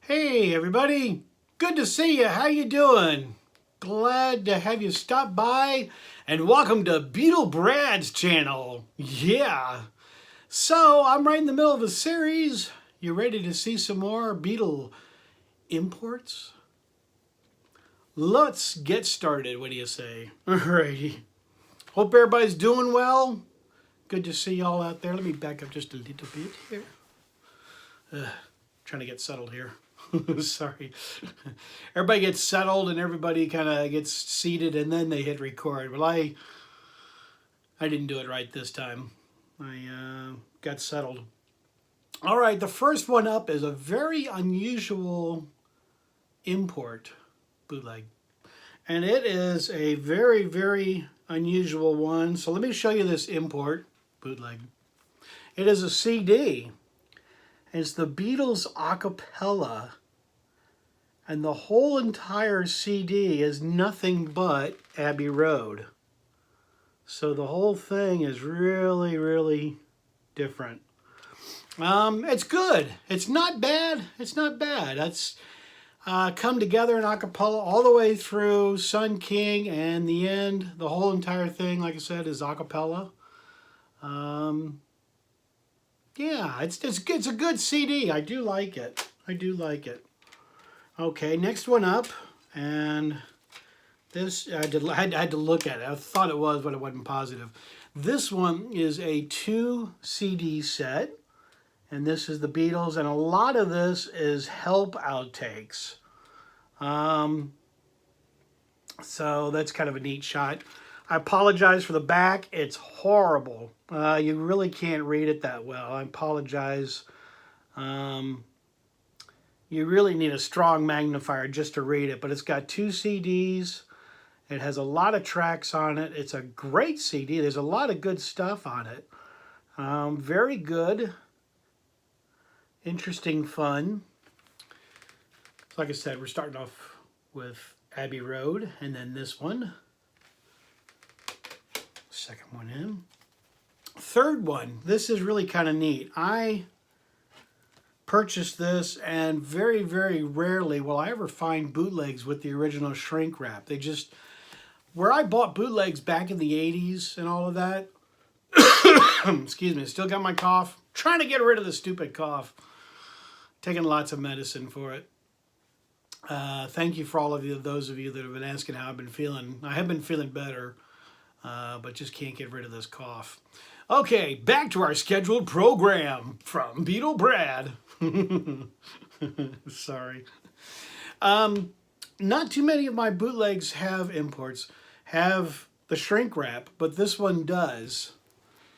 Hey everybody, good to see you. How you doing? Glad to have you stop by and welcome to Beetle Brad's channel. Yeah. So I'm right in the middle of a series. You ready to see some more Beetle imports? Let's get started. What do you say? Alrighty. Hope everybody's doing well. Good to see y'all out there. Let me back up just a little bit here. Trying to get settled here. Sorry. Everybody gets settled and everybody kind of gets seated and then they hit record. Well, I didn't do it right this time. I got settled. All right, the first one up is a very unusual import bootleg. And it is a very, very unusual one. So let me show you this import bootleg. It is a CD. It's the Beatles a cappella. And the whole entire CD is nothing but Abbey Road. So the whole thing is really, really different. It's good. It's not bad. It's not bad. That's come together in a cappella all the way through Sun King, and the end, the whole entire thing, like I said, is a cappella. Yeah, it's a good CD. I do like it. I do like it. Okay, next one up, and this I had to look at it. I thought it was, but it wasn't positive. This one is a 2 CD set, and this is the Beatles, and a lot of this is help outtakes. So that's kind of a neat shot. I apologize for the back. It's horrible. You really can't read it that well. I apologize. You really need a strong magnifier just to read it, but it's got 2 CDs. It has a lot of tracks on it. It's a great CD. There's a lot of good stuff on it. Very good. Interesting, fun. Like I said, we're starting off with Abbey Road, and then this one. Second one in. Third one. This is really kind of neat. I purchased this, and very, very rarely will I ever find bootlegs with the original shrink wrap. They just, where I bought bootlegs back in the 80s and all of that, excuse me, still got my cough. Trying to get rid of the stupid cough. Taking lots of medicine for it. Thank you for all of you, those of you that have been asking how I've been feeling. I have been feeling better, but just can't get rid of this cough. Okay, back to our scheduled program from Beetle Brad. Sorry. Not too many of my bootlegs have imports, have the shrink wrap, but this one does.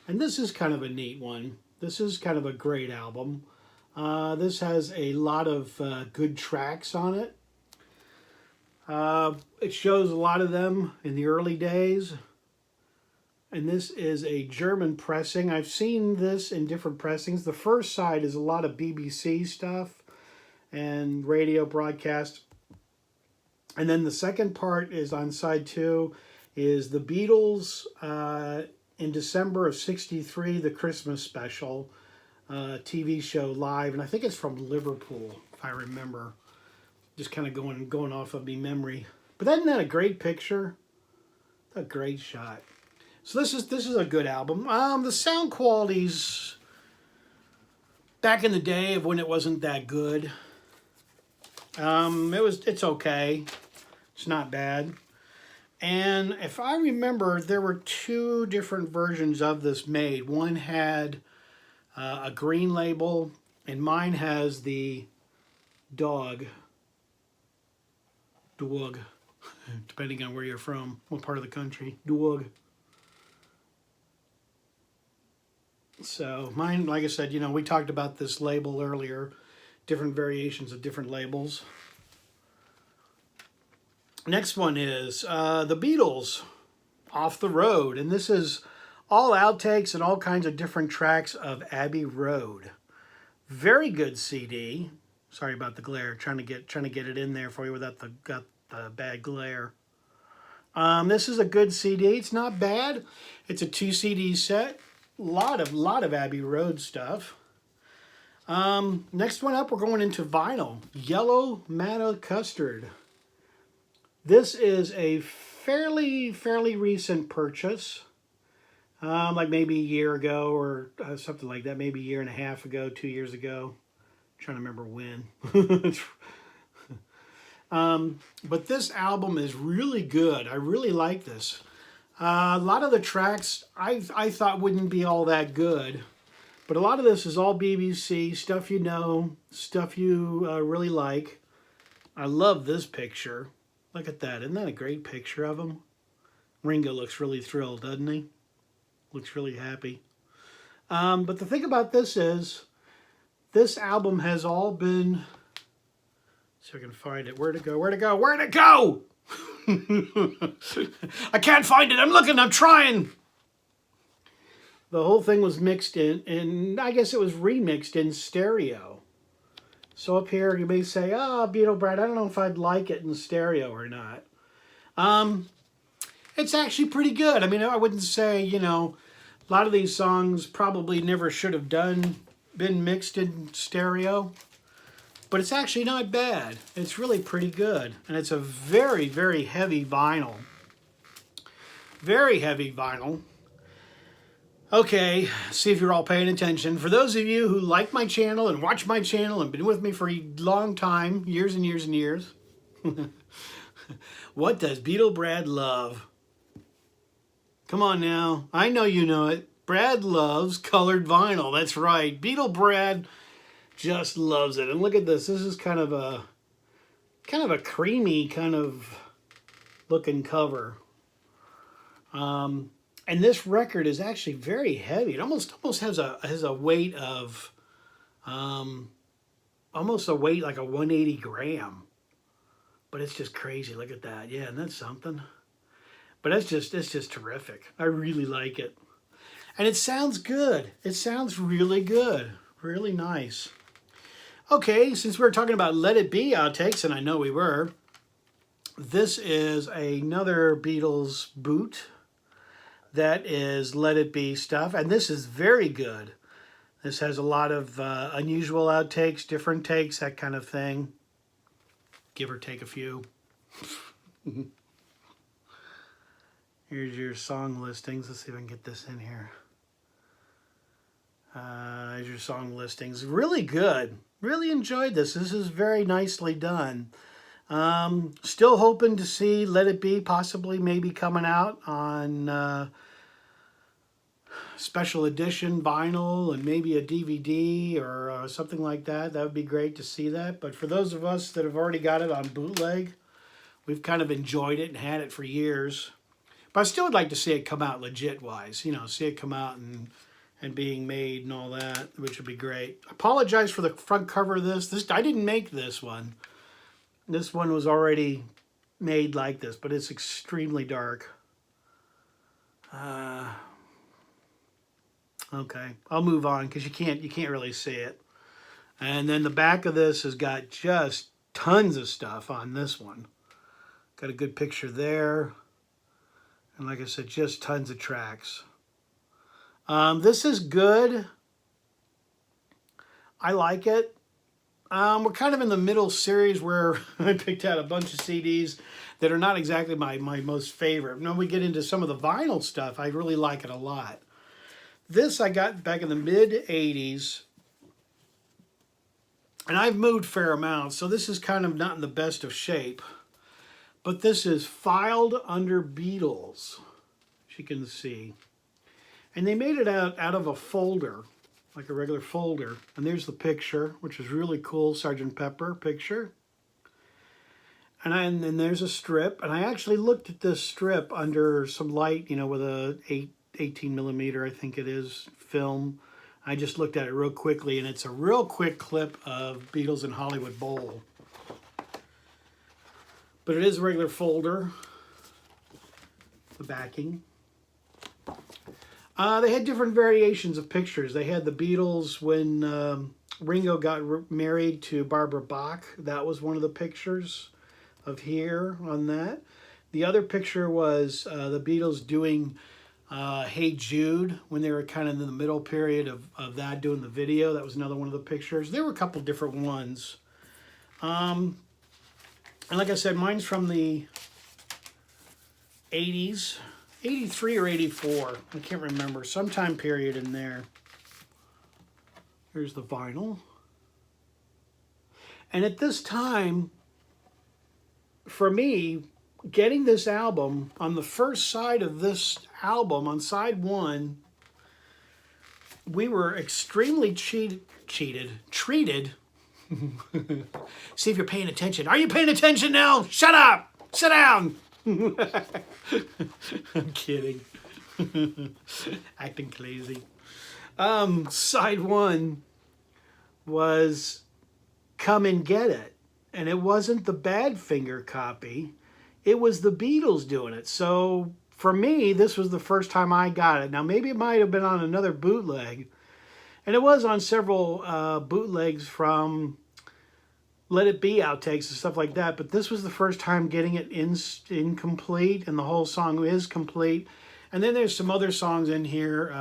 And this is kind of a neat one. This is kind of a great album. This has a lot of good tracks on it. It shows a lot of them in the early days. And this is a German pressing. I've seen this in different pressings. The first side is a lot of BBC stuff and radio broadcast. And then the second part is on side 2 is the Beatles in December of '63, the Christmas special TV show live. And I think it's from Liverpool, if I remember. Just kind of going off of me memory. But isn't that a great picture? A great shot. So this is a good album. The sound quality's back in the day of when it wasn't that good. It's okay. It's not bad. And if I remember, there were 2 different versions of this made. One had a green label, and mine has the dog, depending on where you're from, what part of the country, dog. So mine, like I said, we talked about this label earlier, different variations of different labels. Next one is the Beatles, Off the Road. And this is all outtakes and all kinds of different tracks of Abbey Road. Very good CD. Sorry about the glare. Trying to get it in there for you without the bad glare. This is a good CD. It's not bad. It's a 2 CD set. Lot of Abbey Road stuff. Next one up, we're going into vinyl. Yellow Matta Custard. This is a fairly recent purchase. Like maybe a year ago or something like that. Maybe a year and a half ago, 2 years ago. I'm trying to remember when. But this album is really good. I really like this. A lot of the tracks I thought wouldn't be all that good. But a lot of this is all BBC, stuff you know, stuff you really like. I love this picture. Look at that. Isn't that a great picture of him? Ringo looks really thrilled, doesn't he? Looks really happy. But the thing about this is, this album has all been... So I can find it. Where'd it go? Where'd it go? Where'd it go? I can't find it. I'm looking. I'm trying. The whole thing was mixed in, and I guess it was remixed in stereo. So up here you may say, oh, Beatle Brad, I don't know if I'd like it in stereo or not. It's actually pretty good. I mean, I wouldn't say, you know, a lot of these songs probably never should have been mixed in stereo. But it's actually not bad. It's really pretty good. And it's a very, very heavy vinyl. Very heavy vinyl. Okay, see if you're all paying attention. For those of you who like my channel and watch my channel and been with me for a long time, years and years and years, what does Beatle Brad love? Come on now. I know you know it. Brad loves colored vinyl. That's right. Beatle Brad just loves it. And look at this. This is kind of a creamy kind of looking cover. And this record is actually very heavy. It almost has a weight of almost a weight like a 180 gram. But it's just crazy. Look at that. Yeah, and that's something. But it's just terrific. I really like it. And it sounds good. It sounds really good. Really nice. Okay, since we were talking about Let It Be outtakes, and I know we were, this is another Beatles boot that is Let It Be stuff, and this is very good. This has a lot of unusual outtakes, different takes, that kind of thing. Give or take a few. Here's your song listings. Let's see if I can get this in here. Here's your song listings. Really good. Really enjoyed this. This is very nicely done. Still hoping to see Let It Be possibly maybe coming out on special edition vinyl and maybe a DVD or something like that. That would be great to see that. But for those of us that have already got it on bootleg, we've kind of enjoyed it and had it for years. But I still would like to see it come out legit-wise. You know, see it come out and being made and all that, which would be great. I apologize for the front cover of this. I didn't make this one. This one was already made like this, but it's extremely dark. Okay, I'll move on because you can't really see it. And then the back of this has got just tons of stuff on this one. Got a good picture there. And like I said, just tons of tracks. This is good. I like it. We're kind of in the middle series where I picked out a bunch of CDs that are not exactly my most favorite. When we get into some of the vinyl stuff, I really like it a lot. This I got back in the mid-'80s. And I've moved a fair amount, so this is kind of not in the best of shape. But this is filed under Beatles, as you can see. And they made it out of a folder, like a regular folder. And there's the picture, which is really cool, Sgt. Pepper picture. And then there's a strip. And I actually looked at this strip under some light, you know, with a 18 millimeter, I think it is, film. I just looked at it real quickly, and it's a real quick clip of Beatles in Hollywood Bowl. But it is a regular folder. The backing. They had different variations of pictures. They had the Beatles when Ringo got married to Barbara Bach. That was one of the pictures of here on that. The other picture was the Beatles doing Hey Jude, when they were kind of in the middle period of that, doing the video. That was another one of the pictures. There were a couple different ones. And like I said, mine's from the 80s, 83 or 84. I can't remember. Some time period in there. Here's the vinyl. And at this time, for me, getting this album, on the first side of this album, on side one, we were extremely treated. See if you're paying attention. Are you paying attention now? Shut up! Sit down! I'm kidding. Acting crazy. Side one was Come and Get It. And it wasn't the Badfinger copy. It was the Beatles doing it. So for me, this was the first time I got it. Now, maybe it might have been on another bootleg. And it was on several bootlegs from Let It Be outtakes and stuff like that. But this was the first time getting it incomplete. And the whole song is complete. And then there's some other songs in here.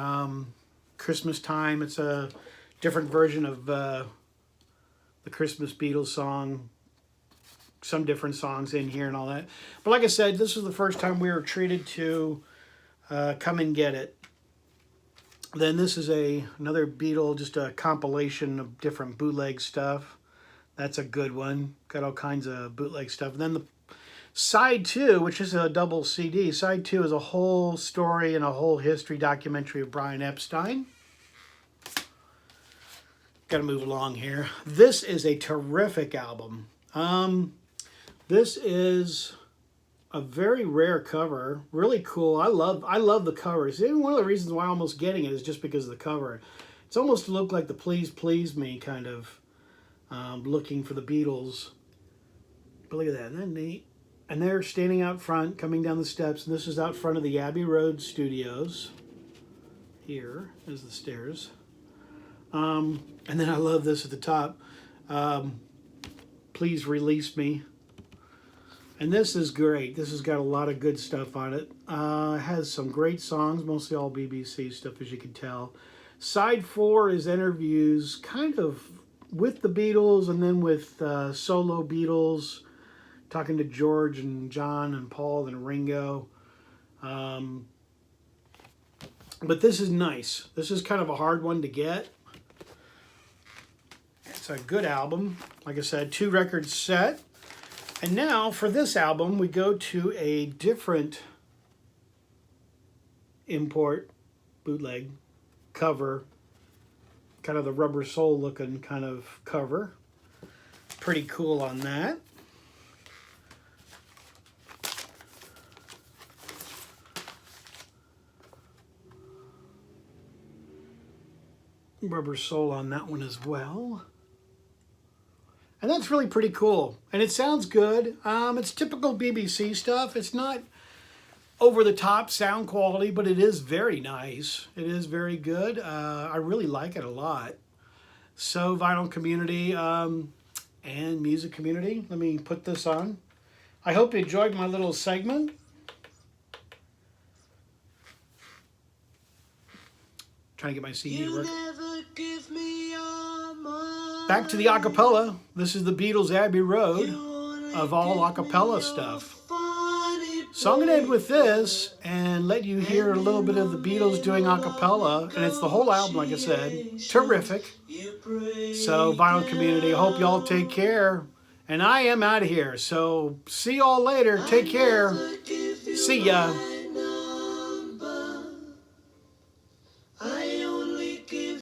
Christmas Time. It's a different version of the Christmas Beatles song. Some different songs in here and all that. But like I said, this was the first time we were treated to Come and Get It. Then this is another Beatle, just a compilation of different bootleg stuff. That's a good one. Got all kinds of bootleg stuff. And then the side two, which is a double CD. Side two is a whole story and a whole history documentary of Brian Epstein. Got to move along here. This is a terrific album. This is a very rare cover, really cool. I love the covers. Even one of the reasons why I'm almost getting it is just because of the cover. It's almost looked like the Please Please Me kind of looking for the Beatles. But look at that, isn't that neat? And they're standing out front, coming down the steps. And this is out front of the Abbey Road Studios. Here is the stairs. And then I love this at the top. Please Release Me. And this is great. This has got a lot of good stuff on it. It has some great songs, mostly all BBC stuff, as you can tell. Side 4 is interviews, kind of with the Beatles and then with solo Beatles, talking to George and John and Paul and Ringo. But this is nice. This is kind of a hard one to get. It's a good album. Like I said, 2 record set. And now for this album, we go to a different import, bootleg, cover. Kind of the Rubber Soul looking kind of cover. Pretty cool on that. Rubber Soul on that one as well. And that's really pretty cool. And it sounds good. It's typical BBC stuff. It's not over-the-top sound quality, but it is very nice. It is very good. I really like it a lot. So, vinyl community and music community, let me put this on. I hope you enjoyed my little segment. Trying to get my CD to work. Back to the acapella. This is the Beatles' Abbey Road of all acapella stuff. So I'm going to end with this and let you hear a little bit of the Beatles doing acapella. And it's the whole album, like I said. Terrific. So, vinyl community, I hope y'all take care. And I am out of here. So, see y'all later. Take care. See ya.